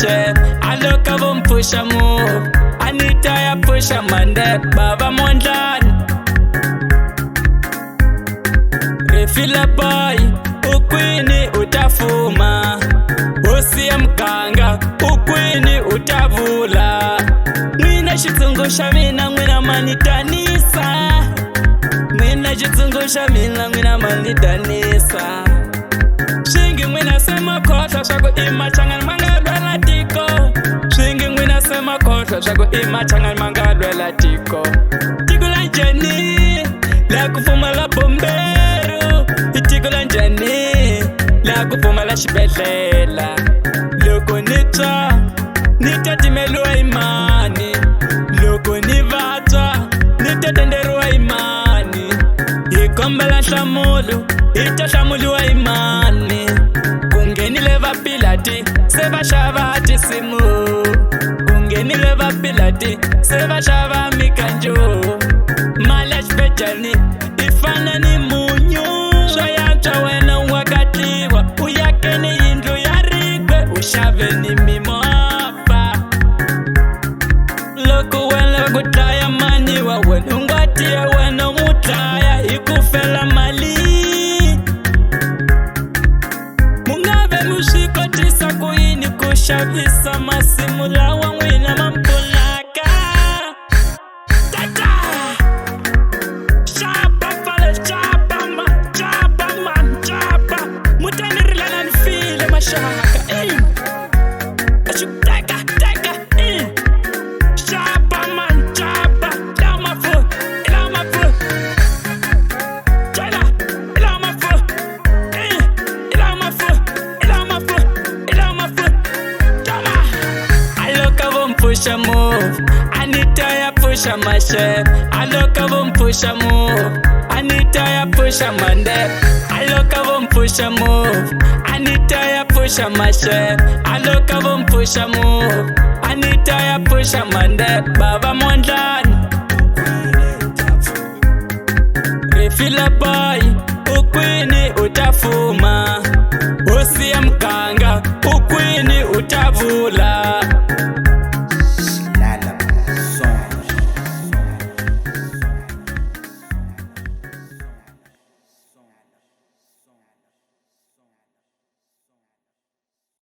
chef. I look up and push a move. Anita ya push a man there. Baba Mondlane Refila boy ukwini utafuma. Usiya mganga ukwini utavula. Mwina xitsungusha mina mwina manitanisa. Mwina xitsungusha mina mwina manitanisa. Swingi mwina sema khohlwa swaku imachangani mangalwela tiko. Swingi mwina sema khohlwa swaku imachangani mangalwela tiko. Tiko la njhani la ku pfumala bomberu. Tiko la njhani la ku pfumala xibedhlela. Loko ni twa ni ta timeliwa imani. Loko ni vabya ni ta tenderiwa imani. Hi kombela nhlamulo hi ta hlamuliwa imani. Ku nghenile vapilati se va xava tisimu. Ku nghenile vapilati se va xava mikanjo. Mali ya xibejani yi fana ni munyu. Swo yantswa wena wa katliwa. U yakeni yindlu ya rikwe u xaveni mimovha. Loko wena va ku dlaya mani wa wena ngati ya wena mu dlaya hi ku fela mali. Mungave mu swi kotisa ku yini ku xavisa masimu lawa n'wina ma mpfunaka. Tata xapa pfale xapa ma xapa man xapa. Mutani rilana ni file maxaka teka xapa man xapa. Ila mafu China ila mafu Tama. I look up and push a move. Anita ya push a my chef. I look up and push a move. Anita ya push a man there. I look up and push a move. Anita ya push a my chef. I look up and push a move. Anita ya push a man there. Baba Mondlane Refila boy ukwini utafuma. Usiya mganga ukwini utavula.